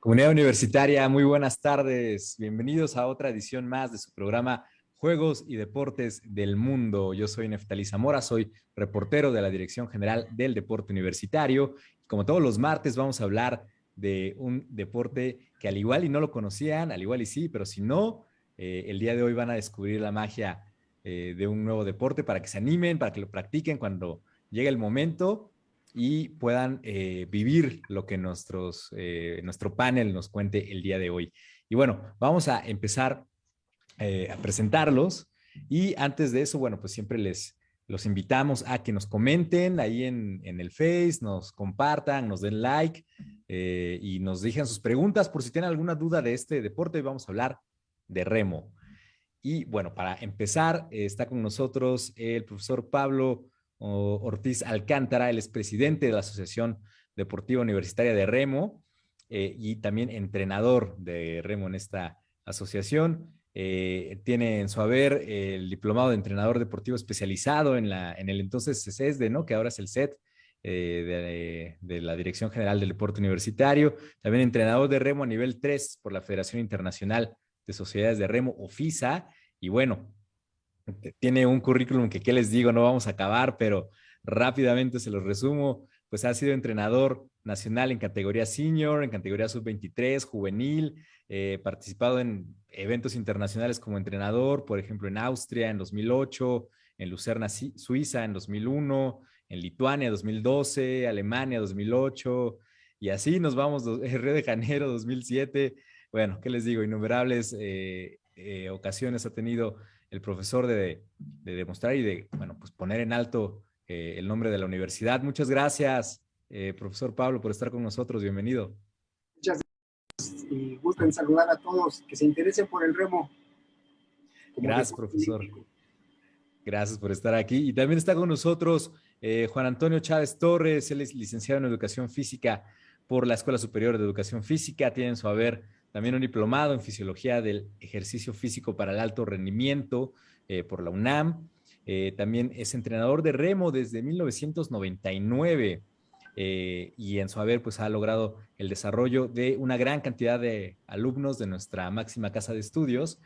Comunidad universitaria, muy buenas tardes. Bienvenidos a otra edición más de su programa Juegos y Deportes del Mundo. Yo soy Neftalí Zamora, soy reportero de la Dirección General del Deporte Universitario. Como todos los martes vamos a hablar de un deporte que al igual y no lo conocían, al igual y sí, pero si no, el día de hoy van a descubrir la magia de un nuevo deporte para que se animen, para que lo practiquen cuando llegue el momento y puedan vivir lo que nuestro panel nos cuente el día de hoy. Y bueno, vamos a empezar a presentarlos y antes de eso, bueno, pues siempre los invitamos a que nos comenten ahí en el Face, nos compartan, nos den like y nos dejen sus preguntas por si tienen alguna duda de este deporte. Hoy vamos a hablar de remo. Y bueno, para empezar, está con nosotros el profesor Pablo Ortiz Alcántara, él es presidente de la Asociación Deportiva Universitaria de Remo y también entrenador de remo en esta asociación. Tiene en su haber el diplomado de entrenador deportivo especializado en el entonces CESDE, ¿no? Que ahora es el CET de la Dirección General del Deporte Universitario. También entrenador de remo a nivel 3 por la Federación Internacional de Sociedades de Remo, o FISA. Y bueno, tiene un currículum que, ¿qué les digo? No vamos a acabar, pero rápidamente se los resumo. Pues ha sido entrenador nacional en categoría senior, en categoría sub-23, juvenil, participado en eventos internacionales como entrenador, por ejemplo, en Austria en 2008, en Lucerna, Suiza en 2001, en Lituania 2012, Alemania 2008, y así nos vamos, Río de Janeiro 2007. Bueno, ¿qué les digo? Innumerables ocasiones ha tenido el profesor de demostrar y de, bueno, pues poner en alto el nombre de la universidad. Muchas gracias, profesor Pablo, por estar con nosotros. Bienvenido. Muchas gracias y gusto en saludar a todos que se interesen por el remo. Gracias, profesor. Gracias por estar aquí. Y también está con nosotros Juan Antonio Chávez Torres. Él es licenciado en Educación Física por la Escuela Superior de Educación Física. Tiene en su haber también un diplomado en Fisiología del Ejercicio Físico para el Alto Rendimiento por la UNAM. También es entrenador de remo desde 1999 y en su haber pues ha logrado el desarrollo de una gran cantidad de alumnos de nuestra máxima casa de estudios.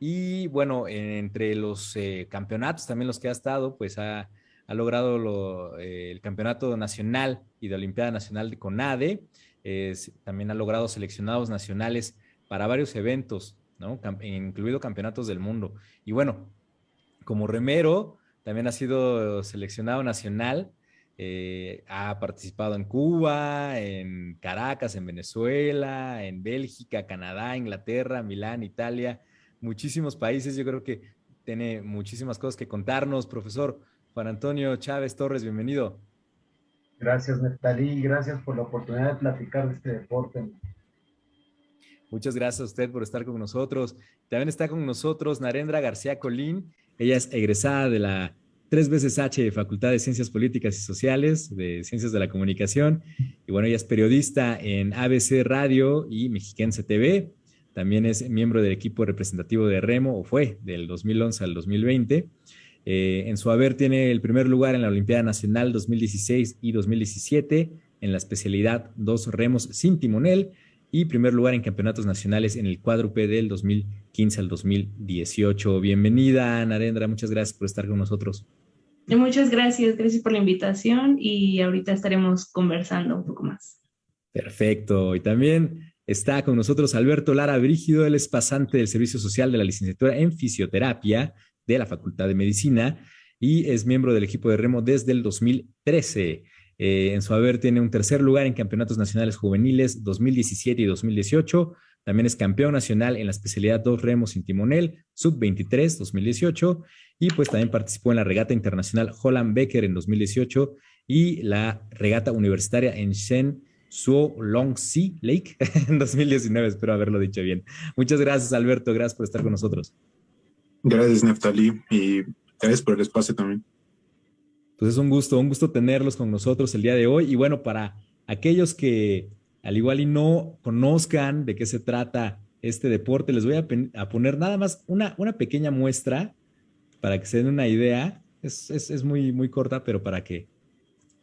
Y bueno, entre los campeonatos también los que ha estado, pues ha logrado el campeonato nacional y de Olimpiada Nacional de CONADE. También ha logrado seleccionados nacionales para varios eventos, ¿no? Incluido campeonatos del mundo. Y bueno, como remero, también ha sido seleccionado nacional. Ha participado en Cuba, en Caracas, en Venezuela, en Bélgica, Canadá, Inglaterra, Milán, Italia, muchísimos países. Yo creo que tiene muchísimas cosas que contarnos. Profesor Juan Antonio Chávez Torres, bienvenido. Gracias, Neftalí, gracias por la oportunidad de platicar de este deporte. Muchas gracias a usted por estar con nosotros. También está con nosotros Narendra García Colín. Ella es egresada de la 3 veces H Facultad de Ciencias Políticas y Sociales, de Ciencias de la Comunicación. Y bueno, ella es periodista en ABC Radio y Mexiquense TV. También es miembro del equipo representativo de Remo, o fue del 2011 al 2020. En su haber tiene el primer lugar en la Olimpiada Nacional 2016 y 2017 en la especialidad 2 remos sin timonel y primer lugar en campeonatos nacionales en el cuádruple del 2015 al 2018. Bienvenida, Narendra, muchas gracias por estar con nosotros. Muchas gracias por la invitación y ahorita estaremos conversando un poco más. Perfecto, y también está con nosotros Alberto Lara Brígido, él es pasante del Servicio Social de la Licenciatura en Fisioterapia de la Facultad de Medicina y es miembro del equipo de remo desde el 2013. En su haber tiene un tercer lugar en campeonatos nacionales juveniles 2017 y 2018. También es campeón nacional en la especialidad 2 remos sin timonel, sub-23 2018. Y pues también participó en la regata internacional Holland Becker en 2018 y la regata universitaria en Shen Suo Long Sea Lake en 2019. Espero haberlo dicho bien. Muchas gracias, Alberto. Gracias por estar con nosotros. Gracias, Neftalí, y gracias por el espacio también. Pues es un gusto tenerlos con nosotros el día de hoy. Y bueno, para aquellos que al igual y no conozcan de qué se trata este deporte, les voy a poner nada más una pequeña muestra para que se den una idea. Es muy, muy corta, pero para que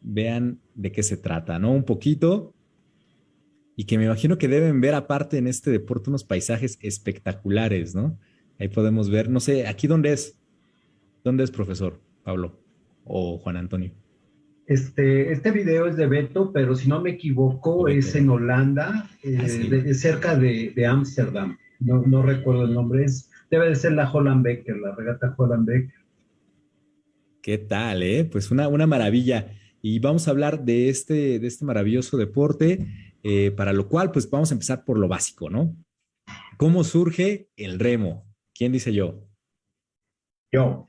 vean de qué se trata, ¿no? Un poquito. y que me imagino que deben ver aparte en este deporte unos paisajes espectaculares, ¿no? Ahí podemos ver, no sé, ¿aquí dónde es, profesor Pablo o Juan Antonio? Este video es de Beto, pero si no me equivoco, es Beto. en Holanda, Sí. cerca de Ámsterdam. No recuerdo el nombre, debe de ser la Hollandbeker, la regata Hollandbeker. ¿Qué tal, eh? Pues una maravilla. Y vamos a hablar de este maravilloso deporte, para lo cual, pues vamos a empezar por lo básico, ¿no? ¿Cómo surge el remo? ¿Quién dice yo? Yo.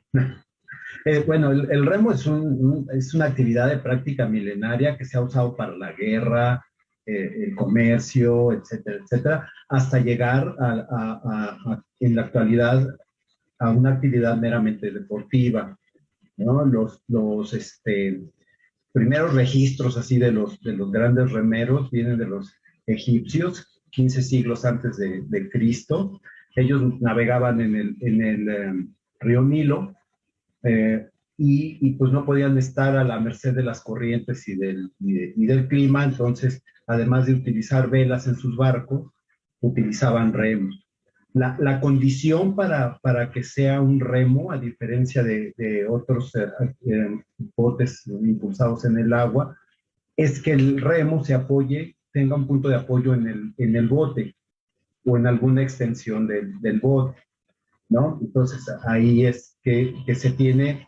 Bueno, el remo es una actividad de práctica milenaria que se ha usado para la guerra, el comercio, etcétera, etcétera, hasta llegar en la actualidad a una actividad meramente deportiva, ¿no? Los primeros registros así de los grandes remeros vienen de los egipcios, 15 siglos antes de Cristo. Ellos navegaban en el río Nilo, eh, pues no podían estar a la merced de las corrientes y del clima, entonces, además de utilizar velas en sus barcos, utilizaban remos. La condición para que sea un remo, a diferencia de otros botes impulsados en el agua, es que el remo tenga un punto de apoyo en el bote o en alguna extensión del bote, ¿no? Entonces ahí es que se tiene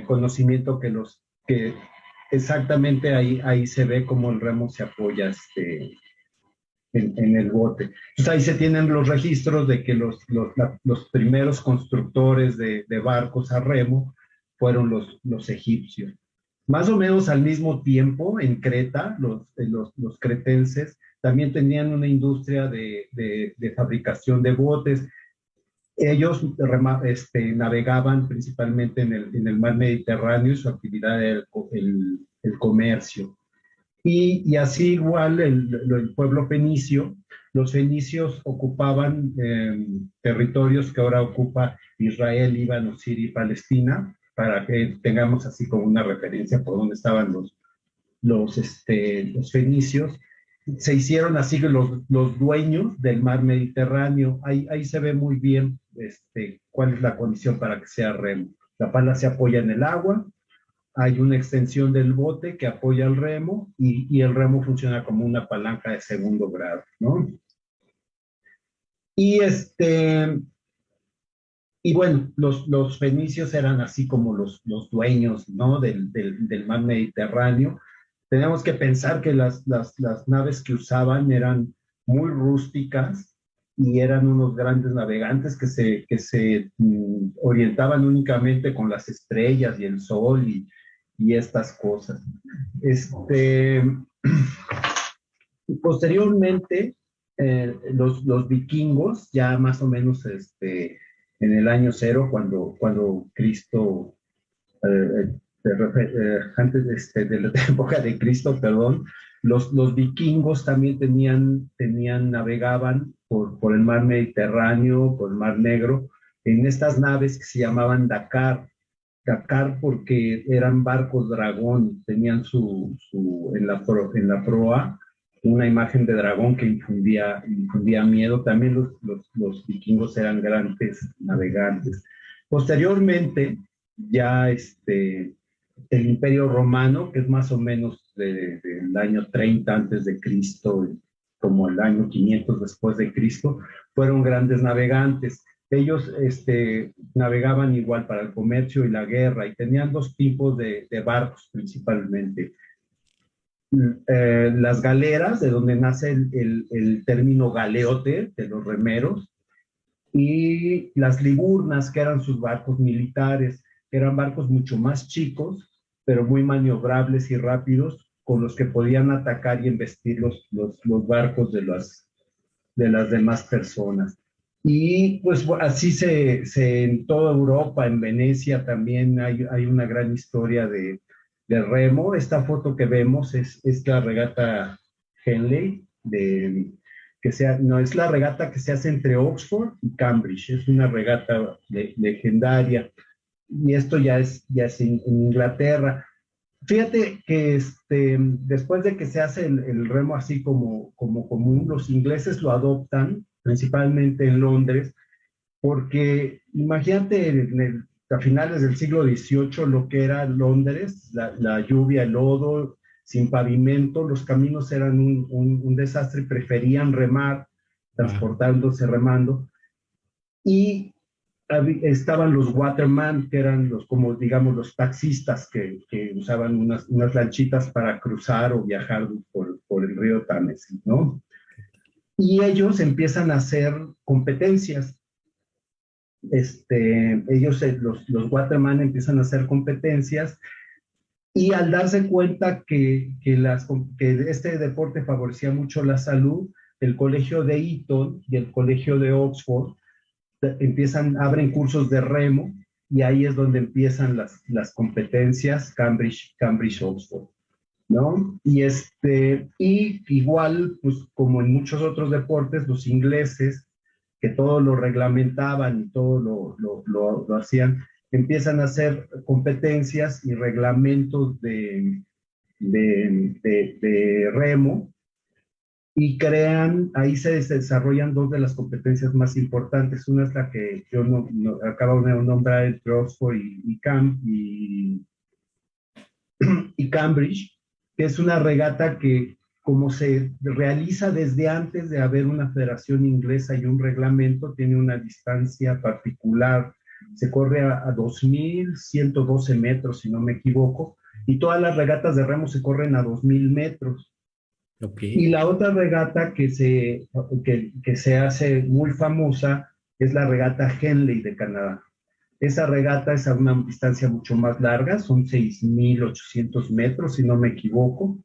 conocimiento que exactamente ahí se ve cómo el remo se apoya en el bote. Entonces ahí se tienen los registros de que los primeros constructores de barcos a remo fueron los egipcios. Más o menos al mismo tiempo, en Creta, los cretenses también tenían una industria de fabricación de botes. Ellos navegaban principalmente en el mar Mediterráneo y su actividad era el comercio. Y así igual el pueblo fenicio, los fenicios ocupaban territorios que ahora ocupa Israel, Líbano, Siria y Palestina, para que tengamos así como una referencia por dónde estaban los fenicios. Se hicieron así los dueños del mar Mediterráneo. Ahí se ve muy bien cuál es la condición para que sea remo. La pala se apoya en el agua, hay una extensión del bote que apoya el remo y el remo funciona como una palanca de segundo grado, ¿no? Y bueno, los fenicios eran así como los dueños, ¿no? del mar Mediterráneo. Tenemos que pensar que las naves que usaban eran muy rústicas y eran unos grandes navegantes que se orientaban únicamente con las estrellas y el sol y estas cosas. Posteriormente, los vikingos, ya más o menos en el año cero, cuando Cristo, antes de la época de Cristo, perdón, los vikingos también navegaban por el mar Mediterráneo, por el mar Negro, en estas naves que se llamaban Dakar. Dakar porque eran barcos dragón, tenían en la proa una imagen de dragón que infundía miedo. También los vikingos eran grandes navegantes. Posteriormente, ya el Imperio Romano, que es más o menos del año 30 antes de Cristo, como el año 500 después de Cristo, fueron grandes navegantes. Ellos navegaban igual para el comercio y la guerra y tenían dos tipos de barcos principalmente. Las galeras, de donde nace el término galeote de los remeros, y las liburnas, que eran sus barcos militares, que eran barcos mucho más chicos, pero muy maniobrables y rápidos, con los que podían atacar y embestir los barcos de las demás personas. Y pues así en toda Europa, en Venecia también hay una gran historia de remo. Esta foto que vemos es la regata Henley, no es la regata que se hace entre Oxford y Cambridge, es una regata legendaria. Y esto ya es en Inglaterra. Fíjate que después de que se hace el remo así como común, los ingleses lo adoptan, principalmente en Londres, porque imagínate a finales del siglo XVIII lo que era Londres, la lluvia, el lodo, sin pavimento, los caminos eran un desastre, preferían remar, Wow. transportándose, remando, y estaban los waterman, que eran los, como digamos, los taxistas que usaban unas lanchitas para cruzar o viajar por el río Támesis, ¿no? Y ellos empiezan a hacer competencias. Ellos, los waterman, empiezan a hacer competencias y al darse cuenta que este deporte favorecía mucho la salud, el colegio de Eton y el colegio de Oxford abren cursos de remo y ahí es donde empiezan las competencias Cambridge-Oxford, ¿no? Y igual, pues como en muchos otros deportes, los ingleses, que todo lo reglamentaban y todo lo hacían, empiezan a hacer competencias y reglamentos de remo y ahí se desarrollan dos de las competencias más importantes. Una es la que yo acabo de nombrar, el Oxford y Cambridge, que es una regata que, como se realiza desde antes de haber una federación inglesa y un reglamento, tiene una distancia particular. Se corre a 2.112 metros, si no me equivoco, y todas las regatas de remo se corren a 2.000 metros. Ok. Y la otra regata que se hace muy famosa es la regata Henley de Canadá. Esa regata es a una distancia mucho más larga, son 6.800 metros, si no me equivoco,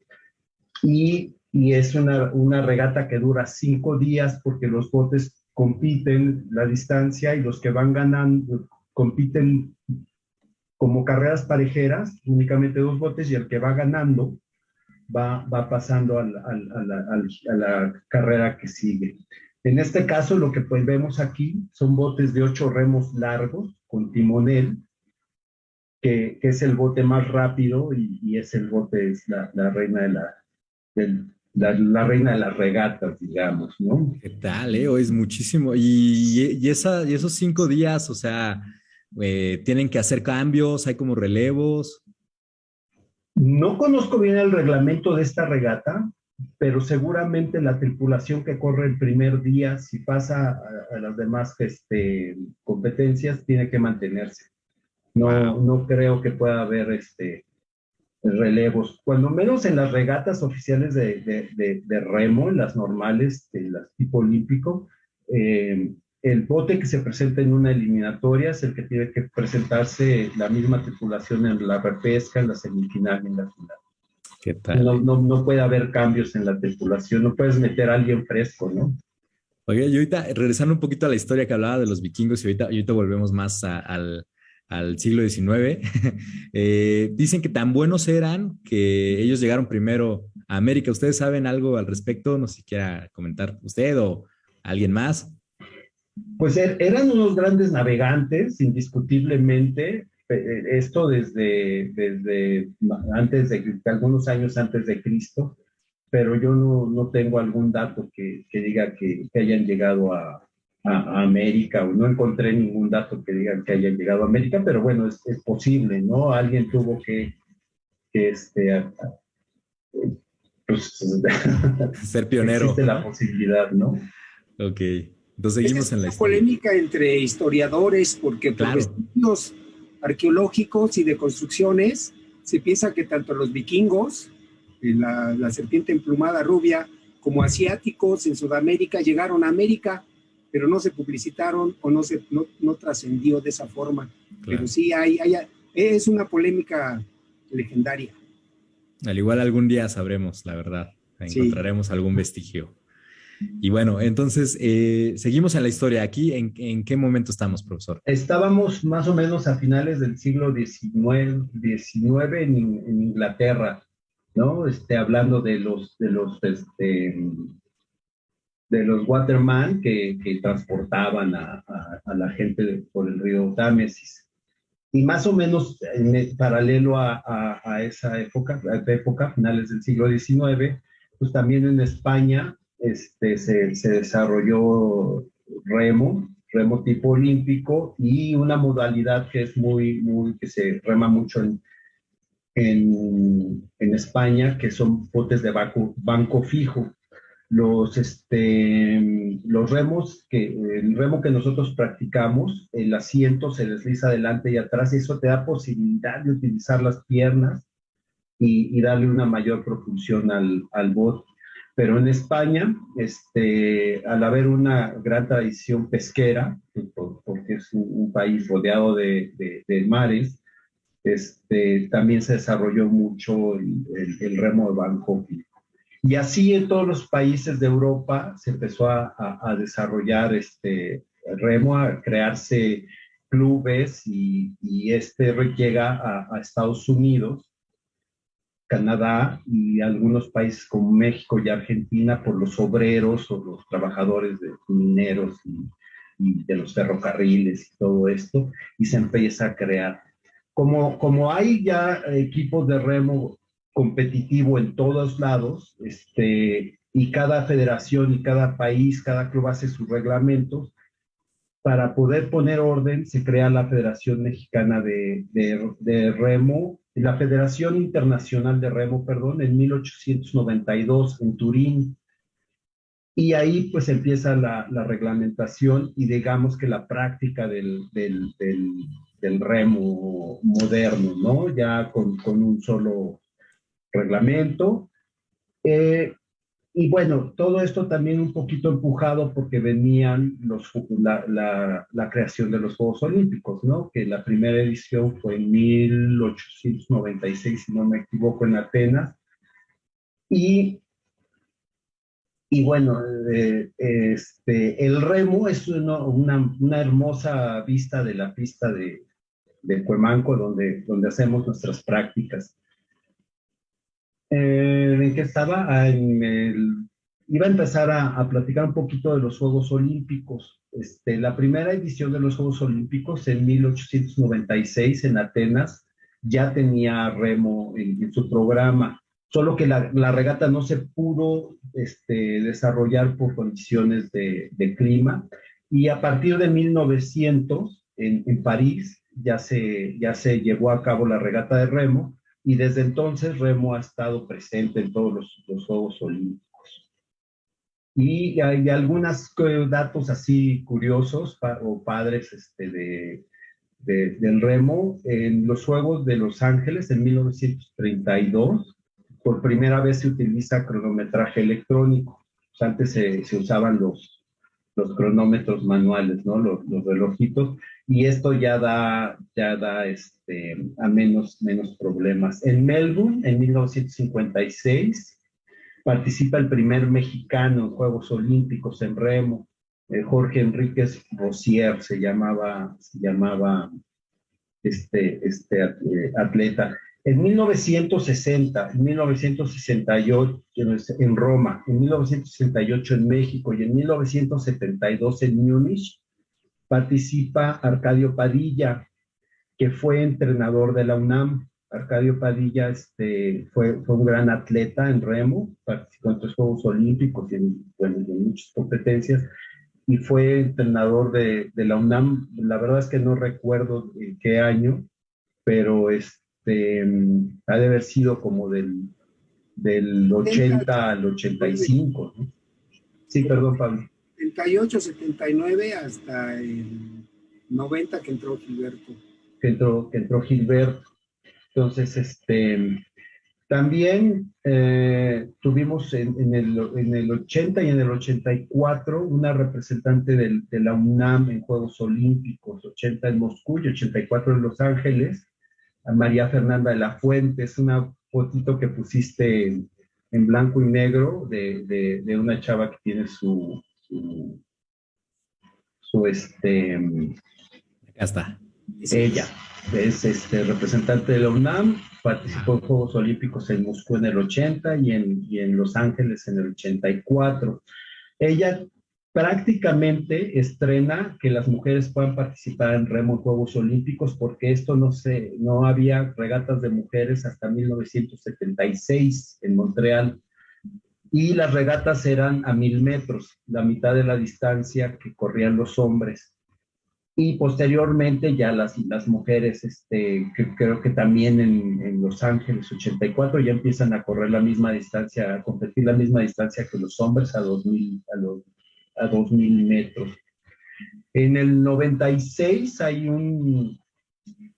y es una regata que dura 5 días porque los botes compiten la distancia y los que van ganando compiten como carreras parejeras, únicamente dos botes, y el que va ganando va pasando a la carrera que sigue. En este caso, lo que pues vemos aquí son botes de 8 remos largos con timonel, que es el bote más rápido y es el bote, es la reina la reina de las regatas, digamos, ¿no? ¿Qué tal, Es muchísimo. Y esos 5 días, o sea, tienen que hacer cambios, hay como relevos. No conozco bien el reglamento de esta regata, pero seguramente la tripulación que corre el primer día, si pasa a las demás competencias, tiene que mantenerse. No, Wow. no creo que pueda haber relevos, cuando menos en las regatas oficiales de remo, en las normales, de las tipo olímpico. El bote que se presenta en una eliminatoria es el que tiene que presentarse la misma tripulación en la repesca, en la semifinal y en la final. ¿Qué tal, No puede haber cambios en la tripulación, no puedes meter a alguien fresco, ¿no? Oye, y ahorita, regresando un poquito a la historia que hablaba de los vikingos, y ahorita volvemos más al siglo XIX, dicen que tan buenos eran que ellos llegaron primero a América. ¿Ustedes saben algo al respecto? No sé si quiera comentar usted o alguien más. Pues eran unos grandes navegantes, indiscutiblemente. Esto desde antes de algunos años antes de Cristo, pero yo no tengo algún dato que diga que hayan llegado a América, o no encontré ningún dato que diga que hayan llegado a América, pero bueno, es posible, ¿no? Alguien tuvo que pues Ser pionero. existe la posibilidad, ¿no? Ok, entonces Esa seguimos es en la una historia. polémica entre historiadores porque por Claro, vestigios arqueológicos y de construcciones se piensa que tanto los vikingos, la serpiente emplumada rubia, como asiáticos en Sudamérica llegaron a América, pero no se publicitaron o no trascendió de esa forma. Pero claro. sí es una polémica legendaria. Al igual algún día sabremos, la verdad. Sí. Encontraremos algún vestigio. Y bueno, entonces seguimos en la historia. Aquí, ¿en qué momento estamos, profesor? Estábamos más o menos a finales del siglo XIX en Inglaterra, ¿no? Hablando de los waterman que transportaban a la gente por el río Támesis. Y más o menos paralelo a esa época, finales del siglo XIX, pues también en España se desarrolló remo tipo olímpico y una modalidad que es que se rema mucho en España, que son botes de banco fijo. Los remos, el remo que nosotros practicamos, el asiento se desliza adelante y atrás, y eso te da posibilidad de utilizar las piernas y darle una mayor propulsión al bote. Pero en España, al haber una gran tradición pesquera, porque es un país rodeado de mares, también se desarrolló mucho el remo de banco fijo. Y así en todos los países de Europa se empezó a desarrollar remo, a crearse clubes y llega a Estados Unidos, Canadá y algunos países como México y Argentina por los obreros o los trabajadores mineros y de los ferrocarriles y todo esto, y se empieza a crear. Como hay ya equipos de remo competitivo en todos lados, y cada federación y cada país, cada club hace sus reglamentos, para poder poner orden se crea la Federación Mexicana de Remo, la Federación Internacional de Remo, perdón, en 1892 en Turín. Y ahí pues empieza la reglamentación y digamos que la práctica del remo moderno, ¿no? Ya con un solo reglamento. Y bueno, todo esto también un poquito empujado porque venían la creación de los Juegos Olímpicos, ¿no? Que la primera edición fue en 1896, si no me equivoco, en Atenas. Y bueno, el remo es una hermosa vista de la pista de Cuemanco, donde hacemos nuestras prácticas. ¿En qué estaba? Iba a empezar a platicar un poquito de los Juegos Olímpicos. La primera edición de los Juegos Olímpicos en 1896 en Atenas ya tenía remo en su programa, solo que la regata no se pudo desarrollar por condiciones de clima, y a partir de 1900 en París ya se llevó a cabo la regata de remo, y desde entonces remo ha estado presente en todos los Juegos Olímpicos. Y hay algunos datos así curiosos o padres del remo. En los Juegos de Los Ángeles en 1932, por primera vez se utiliza cronometraje electrónico. O sea, antes se usaban los cronómetros manuales, ¿no? Los relojitos, y esto ya da a menos problemas. En Melbourne, en 1956, participa el primer mexicano en Juegos Olímpicos en remo, Jorge Enríquez Rosier se llamaba atleta. En 1960, en 1968 en Roma, en 1968 en México y en 1972 en Múnich participa Arcadio Padilla, que fue entrenador de la UNAM. Arcadio Padilla fue un gran atleta en remo, participó en 3 Juegos Olímpicos y en muchas competencias, y fue entrenador de la UNAM. La verdad es que no recuerdo en qué año, pero ha de haber sido como del 80 al 85, ¿no? Sí, perdón, Pablo. 78, 79 hasta el 90 que entró Gilberto. Que entró Gilberto. Entonces, también tuvimos en el 80 y en el 84 una representante de la UNAM en Juegos Olímpicos, 80 en Moscú y 84 en Los Ángeles, a María Fernanda de la Fuente. Es una fotito que pusiste en blanco y negro de una chava que tiene Acá está. Ella es representante de la UNAM, participó en Juegos Olímpicos en Moscú en el 80 y en Los Ángeles en el 84. Ella prácticamente estrena que las mujeres puedan participar en remo en Juegos Olímpicos, porque esto no había regatas de mujeres hasta 1976 en Montreal. Y las regatas eran a 1000 metros, la mitad de la distancia que corrían los hombres. Y posteriormente ya las mujeres, creo que también en Los Ángeles 84 ya empiezan a correr la misma distancia, a competir la misma distancia que los hombres a 2000 metros. En el 96 hay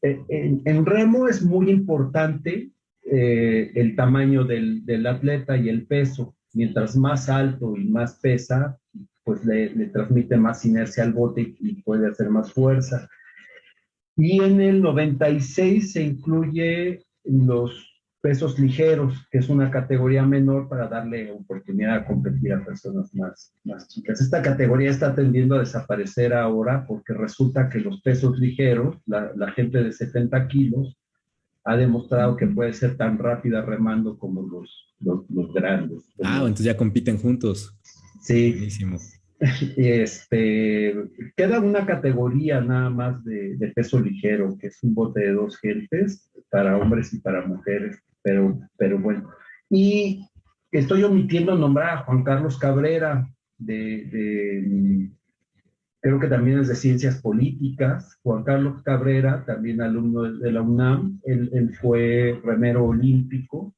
en remo es muy importante el tamaño del atleta y el peso. Mientras más alto y más pesa, pues le transmite más inercia al bote y puede hacer más fuerza. Y en el 96 se incluye los pesos ligeros, que es una categoría menor para darle oportunidad a competir a personas más chicas. Esta categoría está tendiendo a desaparecer ahora porque resulta que los pesos ligeros, la gente de 70 kilos, ha demostrado que puede ser tan rápida remando como los grandes. Entonces ya compiten juntos. Sí. Buenísimo. Queda una categoría nada más de peso ligero, que es un bote de 2 gentes para hombres y para mujeres, pero bueno. Y estoy omitiendo nombrar a Juan Carlos Cabrera, creo que también es de Ciencias Políticas. Juan Carlos Cabrera, también alumno de la UNAM, él fue remero olímpico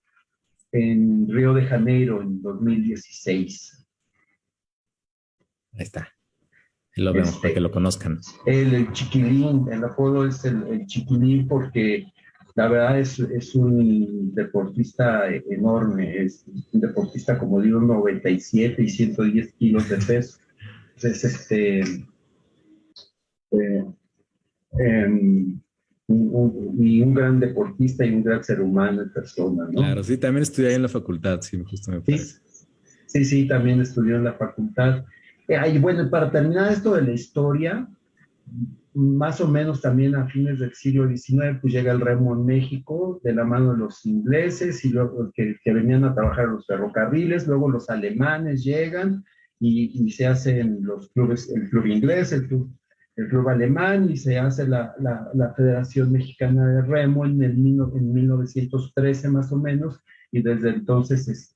en Río de Janeiro en 2016. Ahí está. Lo vemos para que lo conozcan. El Chiquilín, el apodo es el Chiquilín porque la verdad es un deportista enorme, es un deportista como digo 97 y 110 kilos de peso. Entonces, y un gran deportista y un gran ser humano en persona, ¿no? Claro, sí, también estudié ahí en la facultad, sí, justo me parece. Sí, también estudió en la facultad. Y bueno, para terminar esto de la historia, más o menos también a fines del siglo XIX, pues llega el remo en México de la mano de los ingleses y luego que venían a trabajar los ferrocarriles, luego los alemanes llegan y se hacen los clubes, el club inglés, el club alemán y se hace la Federación Mexicana de Remo en 1913 más o menos y desde entonces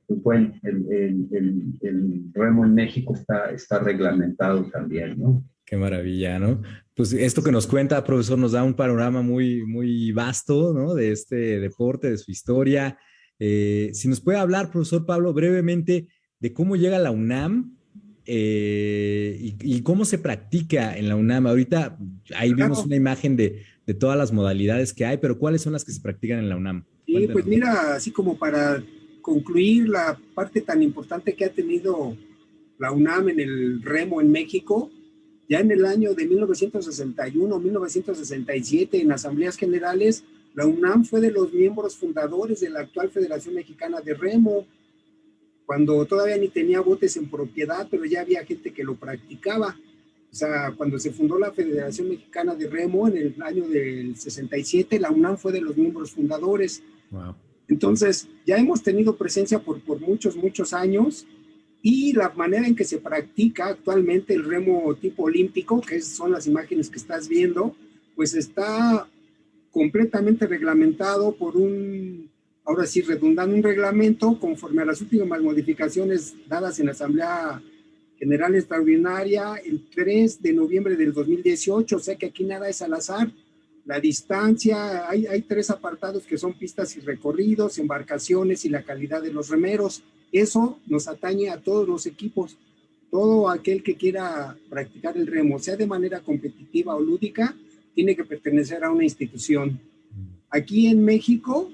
pues bueno, el remo en México está reglamentado también, ¿no? Qué maravilla, ¿no? Pues esto que nos cuenta, profesor, nos da un panorama muy, muy vasto, ¿no? De este deporte, de su historia. Si nos puede hablar, profesor Pablo, brevemente de cómo llega a la UNAM y cómo se practica en la UNAM. Ahorita ahí vimos una imagen de todas las modalidades que hay, pero ¿cuáles son las que se practican en la UNAM? Sí, cuéntanos. Pues mira, así como para concluir la parte tan importante que ha tenido la UNAM en el remo en México, ya en el año de 1961, 1967, en asambleas generales, la UNAM fue de los miembros fundadores de la actual Federación Mexicana de Remo, cuando todavía ni tenía botes en propiedad, pero ya había gente que lo practicaba. O sea, cuando se fundó la Federación Mexicana de Remo en el año del 67, la UNAM fue de los miembros fundadores. Wow. Entonces, ya hemos tenido presencia por muchos años y la manera en que se practica actualmente el remo tipo olímpico, que son las imágenes que estás viendo, pues está completamente reglamentado por ahora sí, redundando un reglamento conforme a las últimas modificaciones dadas en la Asamblea General Extraordinaria el 3 de noviembre del 2018, o sea que aquí nada es al azar. La distancia, hay 3 apartados que son pistas y recorridos, embarcaciones y la calidad de los remeros. Eso nos atañe a todos los equipos. Todo aquel que quiera practicar el remo, sea de manera competitiva o lúdica, tiene que pertenecer a una institución. Aquí en México,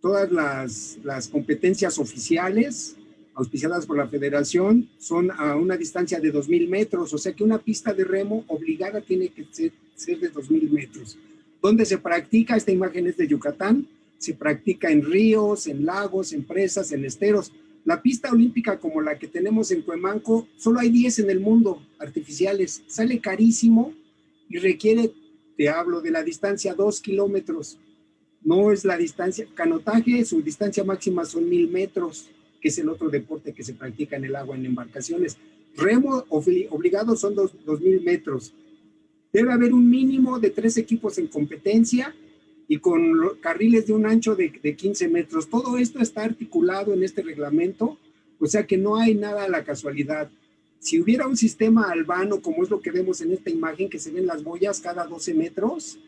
todas las competencias oficiales auspiciadas por la federación son a una distancia de 2,000 metros, o sea que una pista de remo obligada tiene que ser de 2,000 metros. ¿Dónde se practica? Esta imagen es de Yucatán, se practica en ríos, en lagos, en presas, en esteros. La pista olímpica como la que tenemos en Cuemanco, solo hay 10 en el mundo artificiales, sale carísimo y requiere, te hablo de la distancia 2 kilómetros, no es la distancia, canotaje, su distancia máxima son 1,000 metros, que es el otro deporte que se practica en el agua en embarcaciones. Remo obligado son 2,000 metros. Debe haber un mínimo de 3 equipos en competencia y con carriles de un ancho de 15 metros. Todo esto está articulado en este reglamento, o sea que no hay nada a la casualidad. Si hubiera un sistema albano, como es lo que vemos en esta imagen, que se ven las boyas cada 12 metros,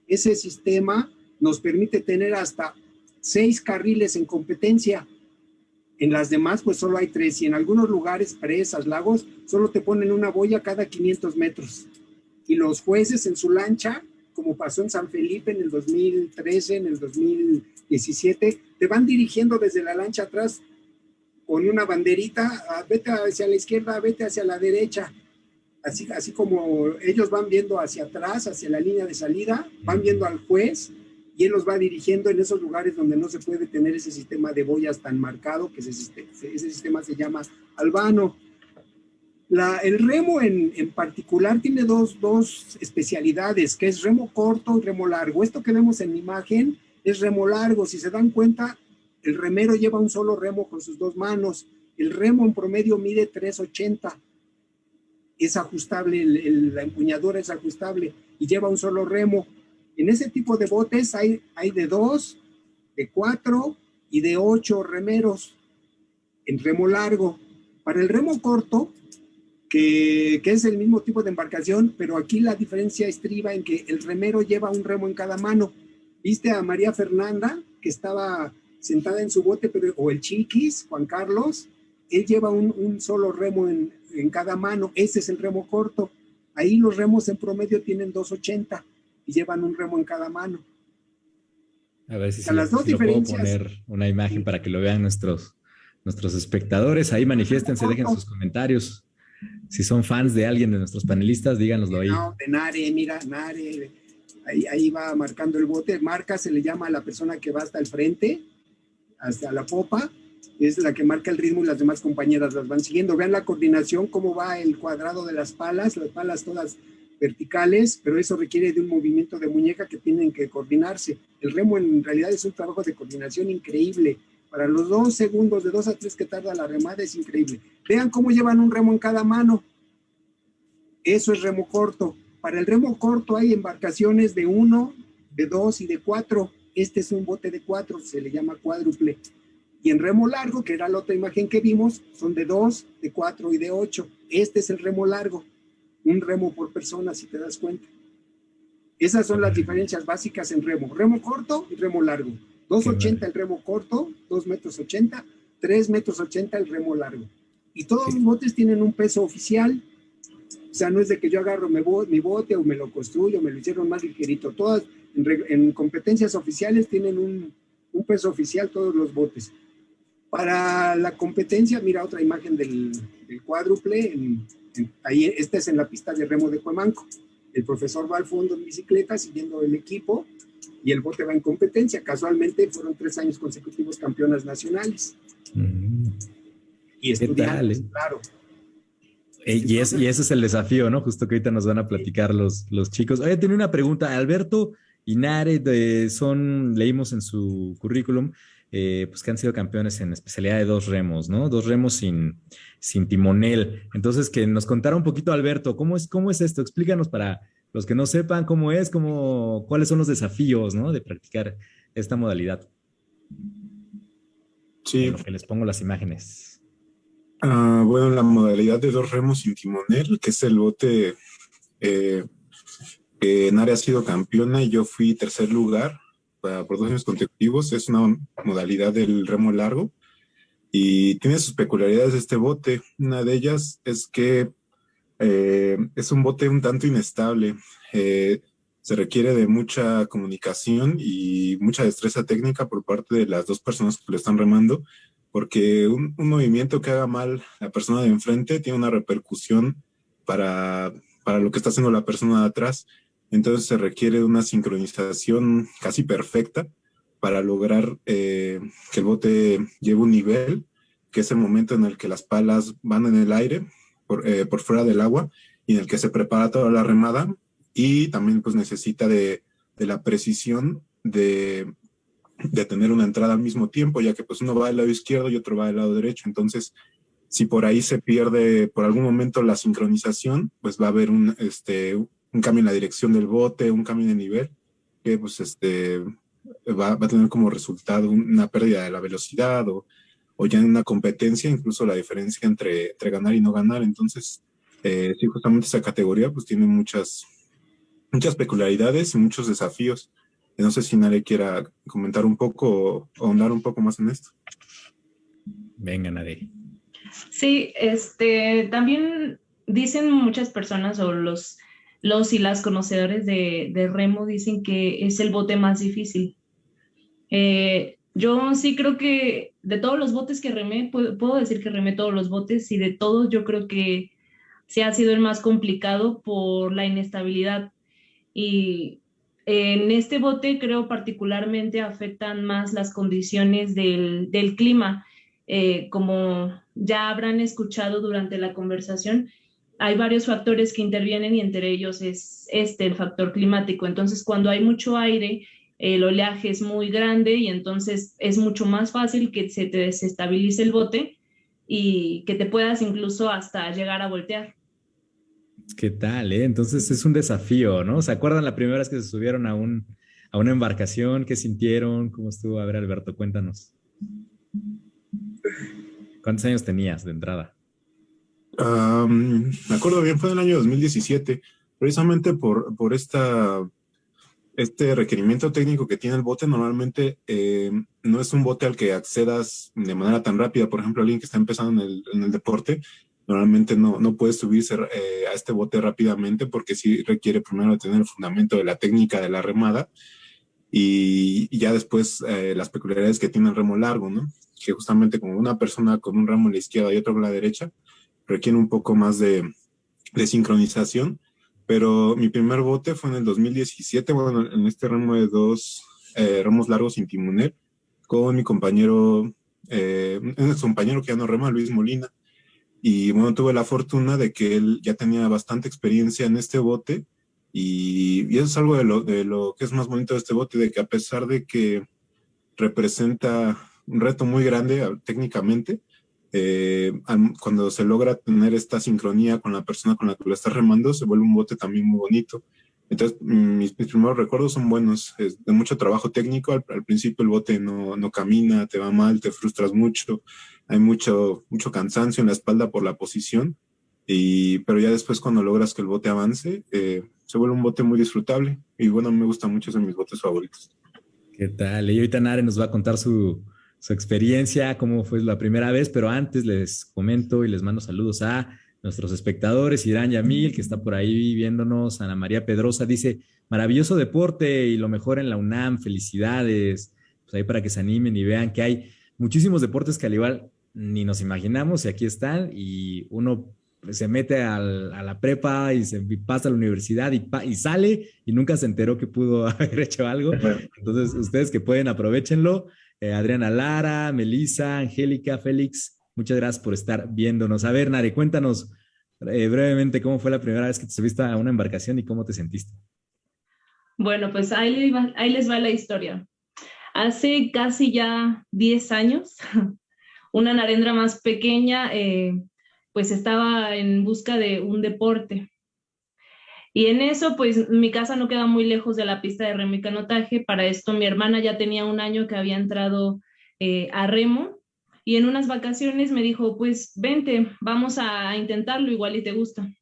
ese sistema nos permite tener hasta 6 carriles en competencia. En las demás, pues solo hay 3, y en algunos lugares, presas, lagos, solo te ponen una boya cada 500 metros. Y los jueces en su lancha, como pasó en San Felipe en el 2013, en el 2017, te van dirigiendo desde la lancha atrás con una banderita, vete hacia la izquierda, vete hacia la derecha. Así como ellos van viendo hacia atrás, hacia la línea de salida, van viendo al juez y él los va dirigiendo en esos lugares donde no se puede tener ese sistema de boyas tan marcado, que ese sistema se llama albano. El remo en particular tiene dos especialidades, que es remo corto y remo largo. Esto que vemos en la imagen es remo largo. Si se dan cuenta, el remero lleva un solo remo con sus 2 manos. El remo en promedio mide 3.80. Es ajustable, la empuñadura es ajustable y lleva un solo remo. En ese tipo de botes hay de 2, de 4 y de 8 remeros en remo largo. Para el remo corto, que es el mismo tipo de embarcación, pero aquí la diferencia estriba en que el remero lleva un remo en cada mano. ¿Viste a María Fernanda, que estaba sentada en su bote, o el Chiquis, Juan Carlos? Él lleva un solo remo en cada mano. Ese es el remo corto. Ahí los remos en promedio tienen 2.80 y llevan un remo en cada mano. A ver si, las dos diferencias. Puedo poner una imagen para que lo vean nuestros espectadores. Ahí manifiéstense, dejen sus comentarios. Si son fans de alguien de nuestros panelistas, díganoslo ahí. No, de Nare, mira, Nare, ahí va marcando el bote. Marca, se le llama a la persona que va hasta el frente, hasta la popa, es la que marca el ritmo y las demás compañeras las van siguiendo. Vean la coordinación, cómo va el cuadrado de las palas todas verticales, pero eso requiere de un movimiento de muñeca que tienen que coordinarse. El remo en realidad es un trabajo de coordinación increíble. Para los 2 segundos, de 2 a 3 que tarda la remada, es increíble. Vean cómo llevan un remo en cada mano. Eso es remo corto. Para el remo corto hay embarcaciones de 1, de 2 y de 4. Este es un bote de 4, se le llama cuádruple. Y en remo largo, que era la otra imagen que vimos, son de 2, de 4 y de 8. Este es el remo largo. Un remo por persona, si te das cuenta. Esas son las diferencias básicas en remo. Remo corto y remo largo. 2.80 el remo corto, 2,80 metros, 3,80 metros el remo largo. Y todos los botes tienen un peso oficial. O sea, no es de que yo agarro mi bote o me lo construyo, me lo hicieron más ligerito. Todas en competencias oficiales tienen un peso oficial todos los botes. Para la competencia, mira otra imagen del cuádruple. Ahí, esta es en la pista de remo de Cuemanco. El profesor va al fondo en bicicleta siguiendo el equipo y el bote va en competencia. Casualmente fueron 3 años consecutivos campeonas nacionales. Y estudiantes, claro. Y ese es el desafío, ¿no? Justo que ahorita nos van a platicar los chicos. Oye, tenía una pregunta. Alberto y Nare leímos en su currículum, pues que han sido campeones en especialidad de 2 remos, ¿no? 2 remos sin timonel. Entonces, que nos contara un poquito, Alberto, ¿cómo es esto? Explícanos para los que no sepan cómo es, cuáles son los desafíos, ¿no? De practicar esta modalidad. Sí. En lo que les pongo las imágenes. Bueno, la modalidad de 2 remos sin timonel, que es el bote que Nare ha sido campeona y yo fui 3er lugar por 2 años consecutivos. Es una modalidad del remo largo y tiene sus peculiaridades este bote. Una de ellas es que es un bote un tanto inestable. Se requiere de mucha comunicación y mucha destreza técnica por parte de las 2 personas que lo están remando, porque un movimiento que haga mal la persona de enfrente tiene una repercusión para lo que está haciendo la persona de atrás. Entonces se requiere de una sincronización casi perfecta para lograr que el bote lleve un nivel, que es el momento en el que las palas van en el aire, por fuera del agua, y en el que se prepara toda la remada, y también pues necesita de la precisión de de tener una entrada al mismo tiempo, ya que pues uno va del lado izquierdo y otro va del lado derecho. Entonces, si por ahí se pierde por algún momento la sincronización, pues va a haber un cambio en la dirección del bote, un cambio de nivel, que pues va a tener como resultado una pérdida de la velocidad o ya en una competencia, incluso la diferencia entre ganar y no ganar. Entonces, sí, justamente esa categoría pues tiene muchas peculiaridades y muchos desafíos. No sé si nadie quiera comentar un poco o ahondar un poco más en esto. Venga, Nare. Sí, también dicen muchas personas o los y las conocedores de remo dicen que es el bote más difícil. Yo sí creo que de todos los botes que remé, puedo decir que remé todos los botes y de todos yo creo que sí ha sido el más complicado por la inestabilidad. Y en este bote creo particularmente afectan más las condiciones del clima. Como ya habrán escuchado durante la conversación, hay varios factores que intervienen y entre ellos es el factor climático. Entonces, cuando hay mucho aire, el oleaje es muy grande y entonces es mucho más fácil que se te desestabilice el bote y que te puedas incluso hasta llegar a voltear. ¿Qué tal, eh? Entonces es un desafío, ¿no? ¿Se acuerdan la primera vez que se subieron a una embarcación? ¿Qué sintieron? ¿Cómo estuvo? A ver, Alberto, cuéntanos. ¿Cuántos años tenías de entrada? Me acuerdo bien, fue en el año 2017, precisamente por este requerimiento técnico que tiene el bote. Normalmente no es un bote al que accedas de manera tan rápida. Por ejemplo, alguien que está empezando en el deporte, normalmente no puede subirse a este bote rápidamente porque sí requiere primero tener el fundamento de la técnica de la remada y ya después las peculiaridades que tiene el remo largo, ¿no? Que justamente como una persona con un ramo en la izquierda y otro en la derecha, requiere un poco más de sincronización. Pero mi primer bote fue en el 2017, bueno, en este remo de dos remos largos sin timonel, con mi compañero, un ex compañero que ya no rema, Luis Molina. Y bueno, tuve la fortuna de que él ya tenía bastante experiencia en este bote y eso es algo de lo que es más bonito de este bote, de que a pesar de que representa un reto muy grande técnicamente, cuando se logra tener esta sincronía con la persona con la que lo estás remando, se vuelve un bote también muy bonito. Entonces, mis primeros recuerdos son buenos, de mucho trabajo técnico. Al principio el bote no camina, te va mal, te frustras mucho, hay mucho cansancio en la espalda por la posición, pero ya después cuando logras que el bote avance, se vuelve un bote muy disfrutable. Y bueno, me gusta mucho, es de mis botes favoritos. ¿Qué tal? Y ahorita Nare nos va a contar su experiencia, cómo fue la primera vez, pero antes les comento y les mando saludos a nuestros espectadores. Irán Yamil, que está por ahí viéndonos, Ana María Pedrosa, dice, maravilloso deporte y lo mejor en la UNAM, felicidades. Pues ahí para que se animen y vean que hay muchísimos deportes que al igual ni nos imaginamos y aquí están y uno se mete a la prepa y se pasa a la universidad y sale y nunca se enteró que pudo haber hecho algo. Entonces, ustedes que pueden, aprovechenlo. Adriana Lara, Melissa, Angélica, Félix, muchas gracias por estar viéndonos. A ver, Nare, cuéntanos brevemente cómo fue la primera vez que te subiste a una embarcación y cómo te sentiste. Bueno, pues ahí les va la historia. Hace casi ya 10 años, una narendra más pequeña, pues estaba en busca de un deporte. Y en eso, pues mi casa no queda muy lejos de la pista de remo y canotaje. Para esto mi hermana ya tenía un año que había entrado a remo y en unas vacaciones me dijo, pues vente, vamos a intentarlo, igual y te gusta.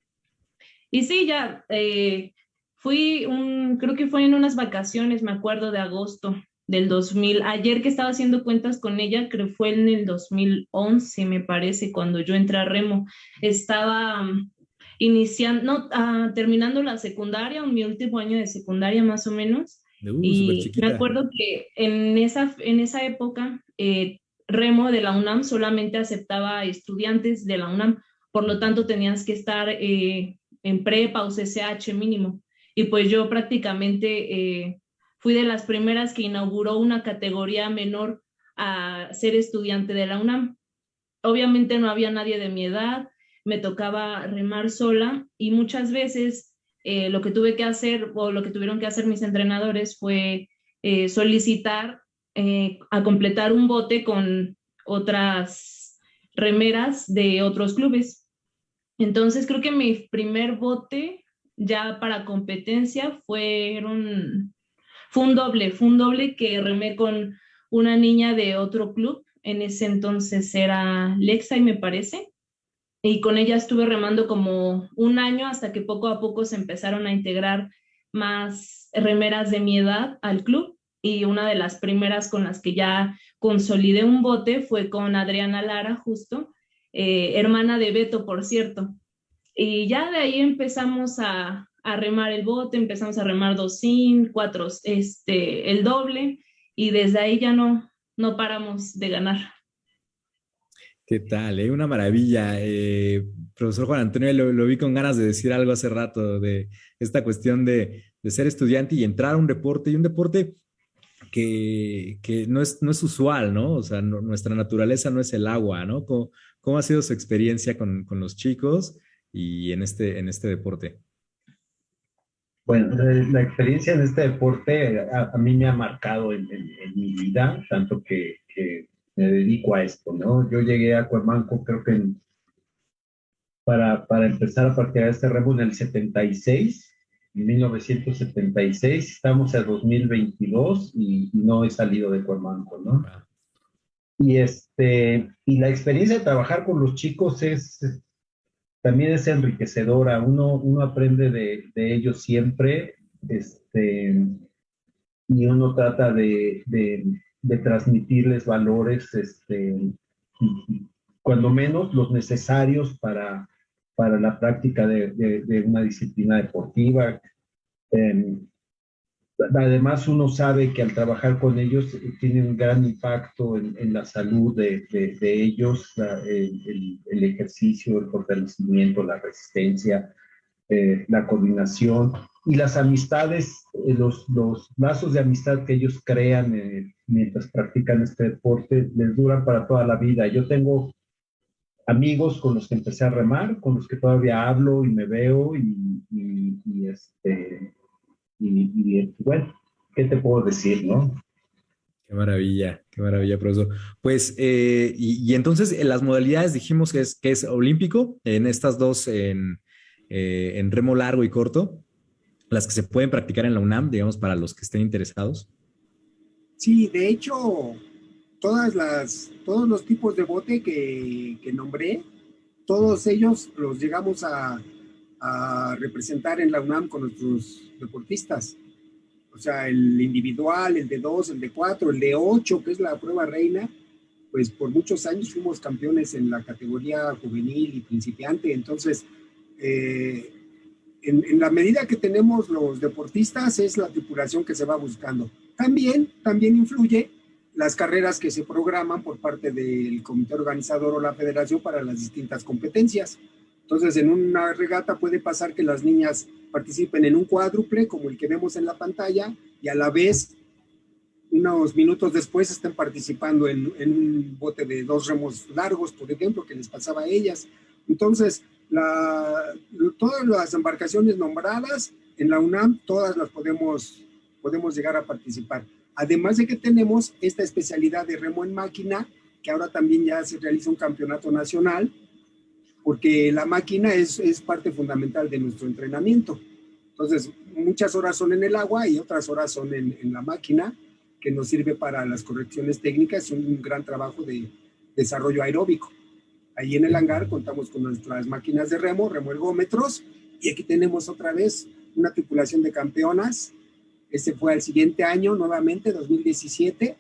Y sí, ya creo que fue en unas vacaciones, me acuerdo, de agosto del 2000. Ayer que estaba haciendo cuentas con ella, creo que fue en el 2011, me parece, cuando yo entré a remo. Estaba terminando la secundaria, mi último año de secundaria más o menos. Súper Y me chiquita. acuerdo que en esa época, remo de la UNAM solamente aceptaba estudiantes de la UNAM, por lo tanto tenías que estar en prepa o CCH mínimo. Y pues yo prácticamente fui de las primeras que inauguró una categoría menor a ser estudiante de la UNAM. Obviamente no había nadie de mi edad, me tocaba remar sola y muchas veces lo que tuve que hacer o lo que tuvieron que hacer mis entrenadores fue solicitar a completar un bote con otras remeras de otros clubes. Entonces creo que mi primer bote ya para competencia fue un doble que remé con una niña de otro club. En ese entonces era Lexai, me parece. Y con ella estuve remando como un año hasta que poco a poco se empezaron a integrar más remeras de mi edad al club. Y una de las primeras con las que ya consolidé un bote fue con Adriana Lara, justo, hermana de Beto, por cierto. Y ya de ahí empezamos a remar el bote, empezamos a remar 2 sin, 4, el doble, y desde ahí ya no paramos de ganar. ¿Qué tal? Una maravilla. Profesor Juan Antonio, lo vi con ganas de decir algo hace rato de esta cuestión de ser estudiante y entrar a un deporte, y un deporte que no es usual, ¿no? O sea, nuestra naturaleza no es el agua, ¿no? ¿Cómo ha sido su experiencia con los chicos y en este deporte? Bueno, la experiencia en este deporte a mí me ha marcado en mi vida, tanto que me dedico a esto, ¿no? Yo llegué a Cuermanco, creo que para empezar a practicar este remo en el 76, en 1976, estamos en 2022 y no he salido de Cuermanco, ¿no? Y la experiencia de trabajar con los chicos también es enriquecedora. Uno aprende de ellos siempre, y uno trata de transmitirles valores, cuando menos los necesarios para la práctica de una disciplina deportiva. Además, uno sabe que al trabajar con ellos tiene un gran impacto en la salud de ellos, el ejercicio, el fortalecimiento, la resistencia, la coordinación y las amistades, los lazos de amistad que ellos crean mientras practican este deporte, les duran para toda la vida. Yo tengo amigos con los que empecé a remar, con los que todavía hablo y me veo y bueno, ¿qué te puedo decir, no? Qué maravilla, profesor. Pues, y entonces en las modalidades dijimos que es olímpico, en estas dos, en remo largo y corto, las que se pueden practicar en la UNAM, digamos, para los que estén interesados. Sí, de hecho, todos los tipos de bote que nombré, todos ellos los llegamos a representar en la UNAM con nuestros deportistas. O sea, el individual, el de 2, el de 4, el de 8, que es la prueba reina, pues por muchos años fuimos campeones en la categoría juvenil y principiante. Entonces, en la medida que tenemos los deportistas, es la tripulación que se va buscando. También influye las carreras que se programan por parte del comité organizador o la federación para las distintas competencias. Entonces, en una regata puede pasar que las niñas participen en un cuádruple, como el que vemos en la pantalla, y a la vez, unos minutos después, estén participando en un bote de 2 remos largos, por ejemplo, que les pasaba a ellas. Entonces, todas las embarcaciones nombradas en la UNAM, todas las podemos llegar a participar. Además de que tenemos esta especialidad de remo en máquina, que ahora también ya se realiza un campeonato nacional, porque la máquina es parte fundamental de nuestro entrenamiento. Entonces, muchas horas son en el agua y otras horas son en la máquina, que nos sirve para las correcciones técnicas, un gran trabajo de desarrollo aeróbico. Ahí en el hangar contamos con nuestras máquinas de remo ergómetros, y aquí tenemos otra vez una tripulación de campeonas. Este fue al siguiente año, nuevamente, 2017.